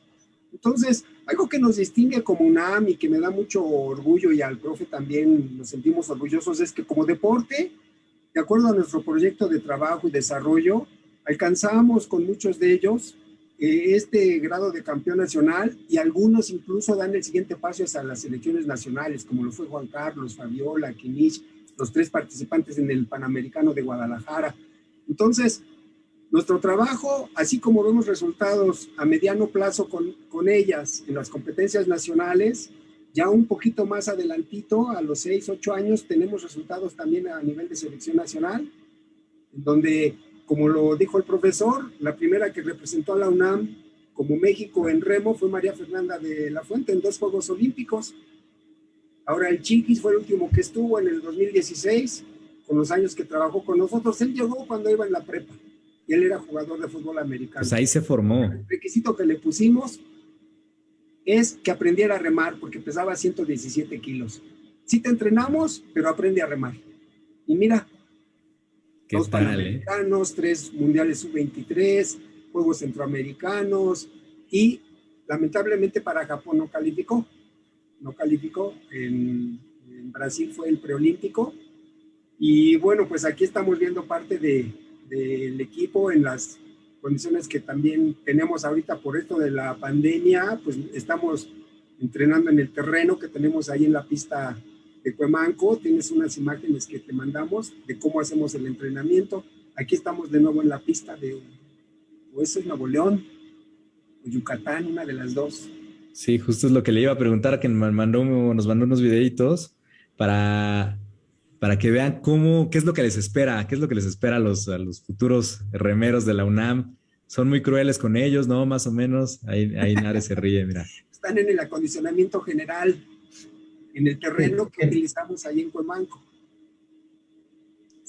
Entonces, algo que nos distingue como UNAM y que me da mucho orgullo, y al profe también nos sentimos orgullosos, es que como deporte, de acuerdo a nuestro proyecto de trabajo y desarrollo, alcanzamos con muchos de ellos este grado de campeón nacional, y algunos incluso dan el siguiente paso a las selecciones nacionales, como lo fue Juan Carlos, Fabiola, Kinich, los 3 participantes en el Panamericano de Guadalajara. Entonces, nuestro trabajo, así como vemos resultados a mediano plazo con ellas en las competencias nacionales, ya un poquito más adelantito, a los 6, 8 años, tenemos resultados también a nivel de selección nacional, donde, como lo dijo el profesor, la primera que representó a la UNAM como México en remo fue María Fernanda de la Fuente en 2 Juegos Olímpicos. Ahora el Chiquis fue el último que estuvo en el 2016, con los años que trabajó con nosotros. Él llegó cuando iba en la prepa y él era jugador de fútbol americano. Pues ahí se formó. El requisito que le pusimos es que aprendiera a remar porque pesaba 117 kilos. Sí te entrenamos, pero aprende a remar. Y mira, ¿Qué 2 tal, panamericanos, 3 mundiales sub-23, Juegos Centroamericanos y lamentablemente para Japón no calificó. En Brasil fue el preolímpico. Y bueno, pues aquí estamos viendo parte del equipo en las condiciones que también tenemos ahorita por esto de la pandemia. Pues estamos entrenando en el terreno que tenemos ahí en la pista de Cuemanco. Tienes unas imágenes que te mandamos de cómo hacemos el entrenamiento. Aquí estamos de nuevo en la pista de, o eso es Nuevo León, o Yucatán, una de las dos. Sí, justo es lo que le iba a preguntar, que nos mandó unos videitos para que vean qué es lo que les espera, a los futuros remeros de la UNAM. Son muy crueles con ellos, ¿no? Más o menos. Ahí Nare se ríe, mira. Están en el acondicionamiento general, en el terreno que utilizamos ahí en Cuemanco.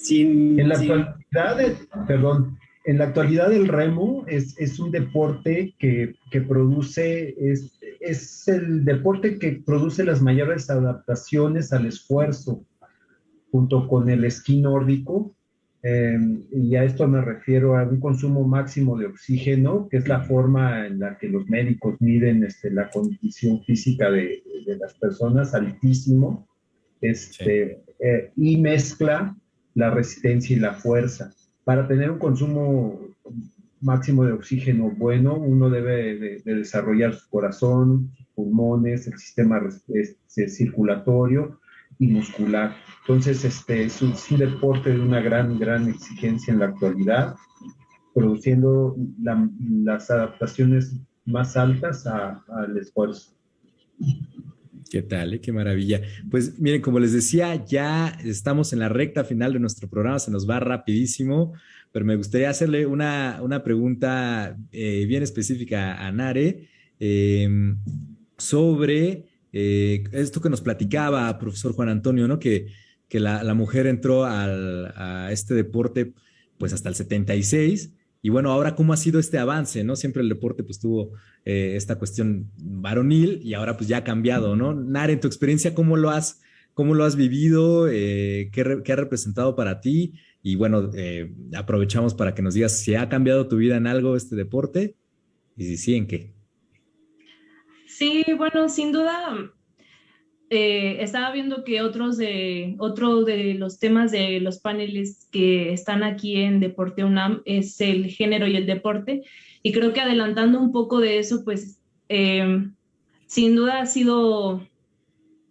En la actualidad el remo es un deporte que produce, es el deporte que produce las mayores adaptaciones al esfuerzo, junto con el esquí nórdico, y a esto me refiero a un consumo máximo de oxígeno, que es la forma en la que los médicos miden la condición física de las personas, altísimo, y mezcla la resistencia y la fuerza. Para tener un consumo máximo de oxígeno bueno, uno debe de desarrollar su corazón, sus pulmones, el sistema circulatorio y muscular. Entonces, es un deporte de una gran exigencia en la actualidad, produciendo las adaptaciones más altas al esfuerzo. ¿Qué tal? Qué maravilla. Pues miren, como les decía, ya estamos en la recta final de nuestro programa, se nos va rapidísimo, pero me gustaría hacerle una pregunta bien específica a Nare sobre esto que nos platicaba profesor Juan Antonio, ¿no? Que la mujer entró a este deporte pues hasta el 76. Y bueno, ahora cómo ha sido este avance, ¿no? Siempre el deporte pues tuvo esta cuestión varonil y ahora pues ya ha cambiado, ¿no? Nare, en tu experiencia, ¿cómo lo has vivido? ¿Qué ha representado para ti? Y bueno, aprovechamos para que nos digas si ha cambiado tu vida en algo este deporte y si sí, ¿en qué? Sí, bueno, sin duda, estaba viendo que otro de los temas de los paneles que están aquí en Deporte UNAM es el género y el deporte, y creo que adelantando un poco de eso, pues sin duda ha sido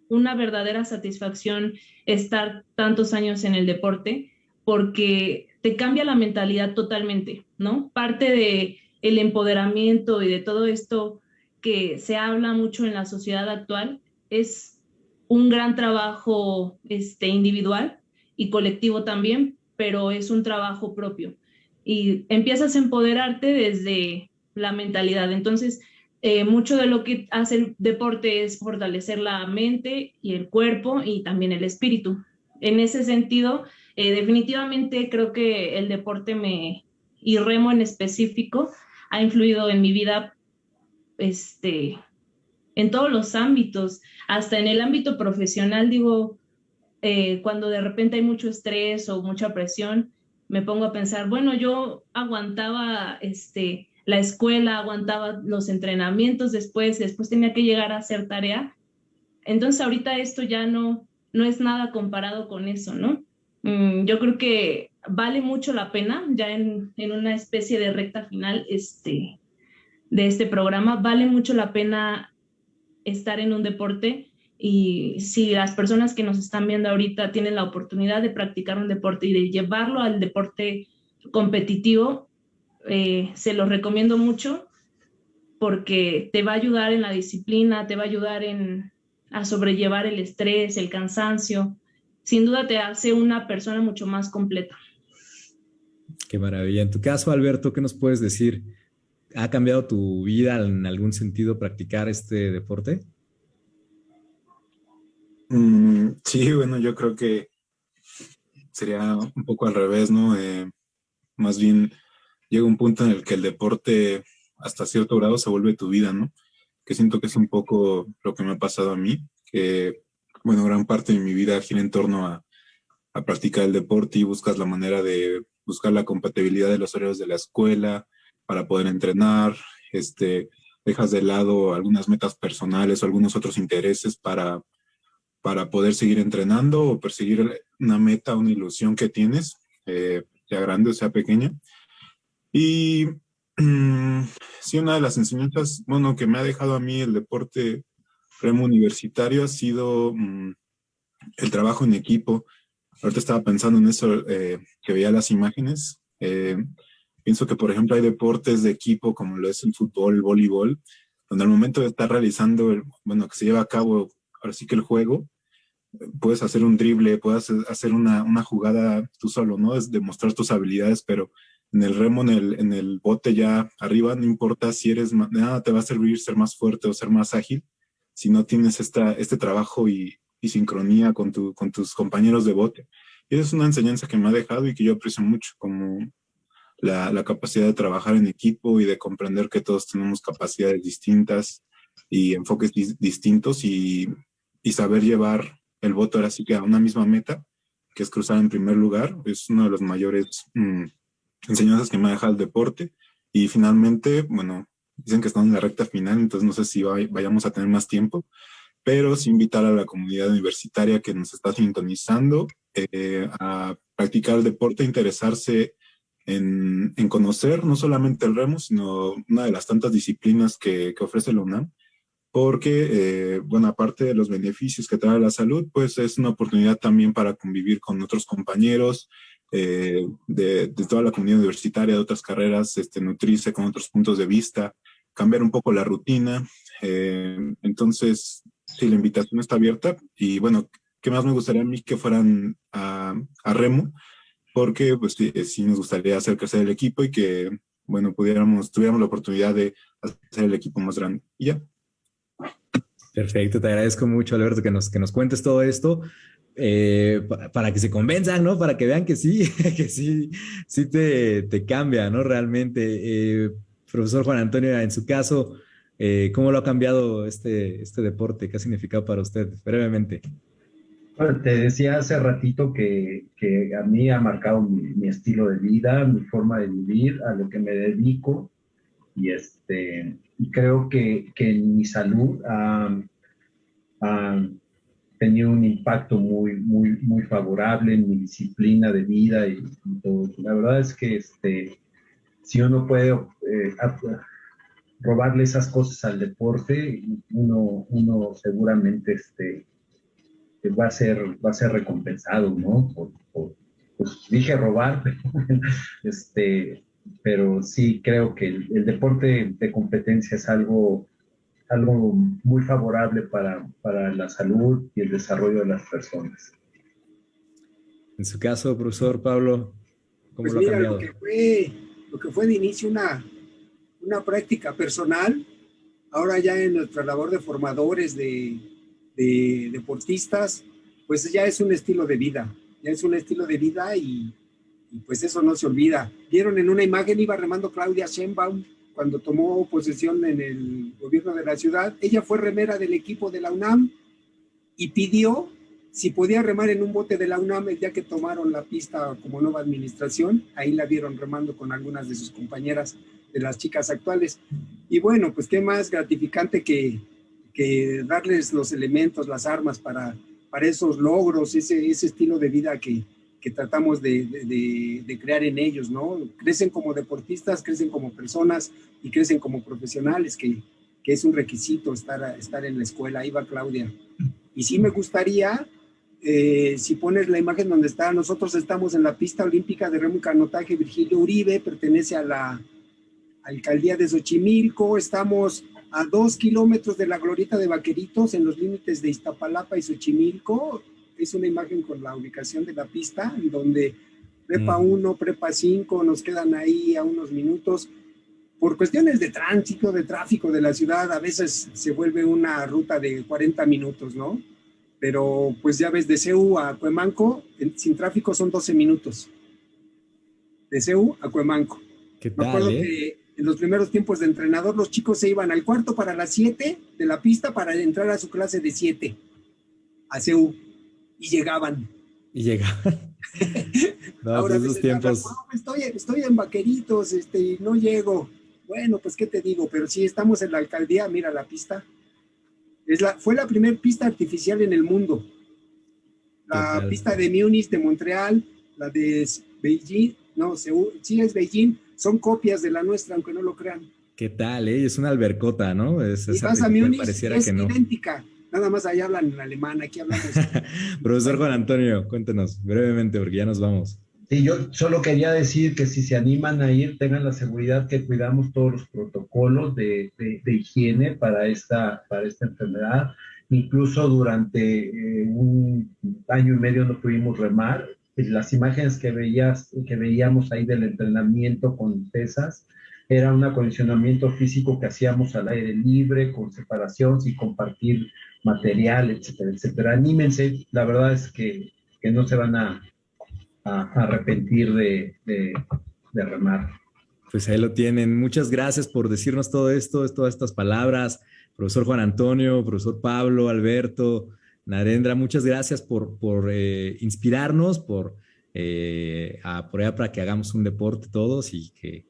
una verdadera satisfacción estar tantos años en el deporte, porque te cambia la mentalidad totalmente, ¿no? Parte de el empoderamiento y de todo esto que se habla mucho en la sociedad actual es un gran trabajo individual y colectivo también, pero es un trabajo propio. Y empiezas a empoderarte desde la mentalidad. Entonces, mucho de lo que hace el deporte es fortalecer la mente y el cuerpo y también el espíritu. En ese sentido, definitivamente creo que el deporte y remo en específico ha influido en mi vida en todos los ámbitos, hasta en el ámbito profesional. Digo, cuando de repente hay mucho estrés o mucha presión, me pongo a pensar, bueno, yo aguantaba la escuela, aguantaba los entrenamientos, después tenía que llegar a hacer tarea. Entonces ahorita esto ya no es nada comparado con eso, ¿no? Yo creo que vale mucho la pena, ya en una especie de recta final de este programa, vale mucho la pena estar en un deporte. Y si las personas que nos están viendo ahorita tienen la oportunidad de practicar un deporte y de llevarlo al deporte competitivo, se los recomiendo mucho, porque te va a ayudar en la disciplina, te va a ayudar a sobrellevar el estrés, el cansancio. Sin duda te hace una persona mucho más completa. Qué maravilla. En tu caso, Alberto, ¿qué nos puedes decir? ¿Ha cambiado tu vida en algún sentido practicar este deporte? Sí, bueno, yo creo que sería un poco al revés, ¿no? Más bien llega un punto en el que el deporte hasta cierto grado se vuelve tu vida, ¿no? Que siento que es un poco lo que me ha pasado a mí, que, bueno, gran parte de mi vida gira en torno a practicar el deporte y buscas la manera de buscar la compatibilidad de los horarios de la escuela para poder entrenar, dejas de lado algunas metas personales o algunos otros intereses para poder seguir entrenando o perseguir una meta, una ilusión que tienes, sea grande o sea pequeña. Y sí, una de las enseñanzas, bueno, que me ha dejado a mí el deporte remo universitario ha sido el trabajo en equipo. Ahorita estaba pensando en eso, que veía las imágenes. Pienso que, por ejemplo, hay deportes de equipo como lo es el fútbol, el voleibol, donde al momento de estar realizando, bueno, que se lleva a cabo, ahora sí que el juego, puedes hacer un drible, puedes hacer una jugada tú solo, ¿no? Es demostrar tus habilidades, pero en el remo, en el bote ya arriba, no importa si eres, nada te va a servir ser más fuerte o ser más ágil, si no tienes este trabajo y sincronía con tus compañeros de bote. Y esa es una enseñanza que me ha dejado y que yo aprecio mucho, como la capacidad de trabajar en equipo y de comprender que todos tenemos capacidades distintas y enfoques distintos y saber llevar el voto ahora sí que a una misma meta, que es cruzar en primer lugar. Es una de las mayores enseñanzas que me ha dejado el deporte. Y finalmente, bueno, dicen que estamos en la recta final, entonces no sé si vayamos a tener más tiempo, pero sí invitar a la comunidad universitaria que nos está sintonizando a practicar el deporte, interesarse en conocer no solamente el remo, sino una de las tantas disciplinas que ofrece la UNAM, porque, bueno, aparte de los beneficios que trae la salud, pues es una oportunidad también para convivir con otros compañeros de toda la comunidad universitaria, de otras carreras, nutrirse con otros puntos de vista, cambiar un poco la rutina. Entonces, sí, la invitación está abierta y bueno, ¿qué más me gustaría a mí que fueran a remo? Porque pues sí nos gustaría hacer crecer el equipo y que, bueno, tuviéramos la oportunidad de hacer el equipo más grande. Y ya. Perfecto, te agradezco mucho, Alberto, que nos cuentes todo esto para que se convenzan, ¿no? Para que vean que sí, que sí, sí te cambia, ¿no? Realmente. Profesor Juan Antonio, en su caso, ¿cómo lo ha cambiado este deporte? ¿Qué ha significado para usted? Brevemente. Bueno, te decía hace ratito que a mí ha marcado mi estilo de vida, mi forma de vivir, a lo que me dedico y y creo que en mi salud ha tenido un impacto muy favorable en mi disciplina de vida y todo. La verdad es que si uno puede robarle esas cosas al deporte, uno seguramente va a ser recompensado, ¿no? Pues dije robar, pero sí creo que el deporte de competencia es algo muy favorable para la salud y el desarrollo de las personas. En su caso, profesor Pablo, ¿cómo Pues lo ha mira, cambiado? lo que fue de inicio una práctica personal, ahora ya en nuestra labor de formadores de deportistas, pues ya es un estilo de vida, ya es un estilo de vida y pues eso no se olvida. Vieron en una imagen, iba remando Claudia Sheinbaum cuando tomó posesión en el gobierno de la ciudad. Ella fue remera del equipo de la UNAM y pidió si podía remar en un bote de la UNAM el día que tomaron la pista como nueva administración. Ahí la vieron remando con algunas de sus compañeras, de las chicas actuales. Y bueno, pues qué más gratificante que darles los elementos, las armas para esos logros, ese estilo de vida que tratamos de crear en ellos, ¿no? Crecen como deportistas, crecen como personas y crecen como profesionales, que es un requisito estar en la escuela. Ahí va Claudia. Y sí me gustaría, si pones la imagen donde está, nosotros estamos en la pista olímpica de remo y canotaje Virgilio Uribe, pertenece a la alcaldía de Xochimilco, estamos a 2 kilómetros de la glorieta de Vaqueritos, en los límites de Iztapalapa y Xochimilco. Es una imagen con la ubicación de la pista, en donde Prepa 1, Prepa 5 nos quedan ahí a unos minutos. por cuestiones de tránsito, de tráfico de la ciudad, a veces se vuelve una ruta de 40 minutos, ¿no? Pero pues ya ves, de CEU a Cuemanco, sin tráfico son 12 minutos. De CEU a Cuemanco. ¿Qué Me acuerdo tal, que en los primeros tiempos de entrenador, los chicos se iban al cuarto para las 7 de la pista para entrar a su clase de 7 a CEU y llegaban. Y llegaban. No, Ahora pues esos tiempos. Estoy en Vaqueritos, y no llego. Bueno, pues qué te digo, pero sí estamos en la alcaldía, mira la pista. Fue la primera pista artificial en el mundo. La pista de Múnich, de Montreal, la de Beijing, no, Seúl, sí es Beijing, son copias de la nuestra, aunque no lo crean. ¿Qué tal, eh? Es una albercota, ¿no? Y vas a Múnich, pareciera es que no. idéntica. Nada más allá hablan en alemán, aquí hablamos. Profesor Juan Antonio, cuéntenos brevemente, porque ya nos vamos. Sí, yo solo quería decir que si se animan a ir, tengan la seguridad que cuidamos todos los protocolos de higiene para esta enfermedad. Incluso durante un año y medio no pudimos remar. Las imágenes que veíamos ahí del entrenamiento con pesas era un acondicionamiento físico que hacíamos al aire libre, con separación, sin compartir material, etcétera, etcétera. Anímense, la verdad es que no se van a arrepentir de remar. Pues ahí lo tienen. Muchas gracias por decirnos todo esto, todas estas palabras. Profesor Juan Antonio, profesor Pablo, Alberto, Narendra, muchas gracias por inspirarnos, por apoyar para que hagamos un deporte todos y que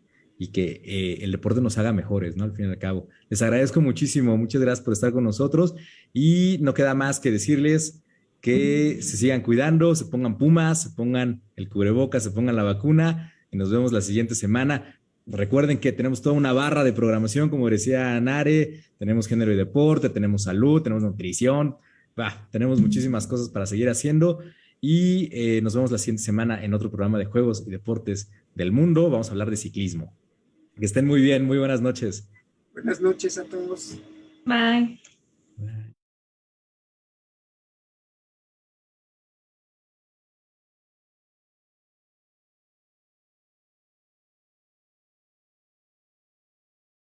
el deporte nos haga mejores, ¿no? Al fin y al cabo. Les agradezco muchísimo, muchas gracias por estar con nosotros y no queda más que decirles que se sigan cuidando, se pongan pumas, se pongan el cubrebocas, se pongan la vacuna y nos vemos la siguiente semana. Recuerden que tenemos toda una barra de programación, como decía Nare, tenemos género y deporte, tenemos salud, tenemos nutrición, tenemos muchísimas cosas para seguir haciendo y nos vemos la siguiente semana en otro programa de juegos y deportes del mundo. Vamos a hablar de ciclismo. Que estén muy bien, muy buenas noches. Buenas noches a todos. Bye.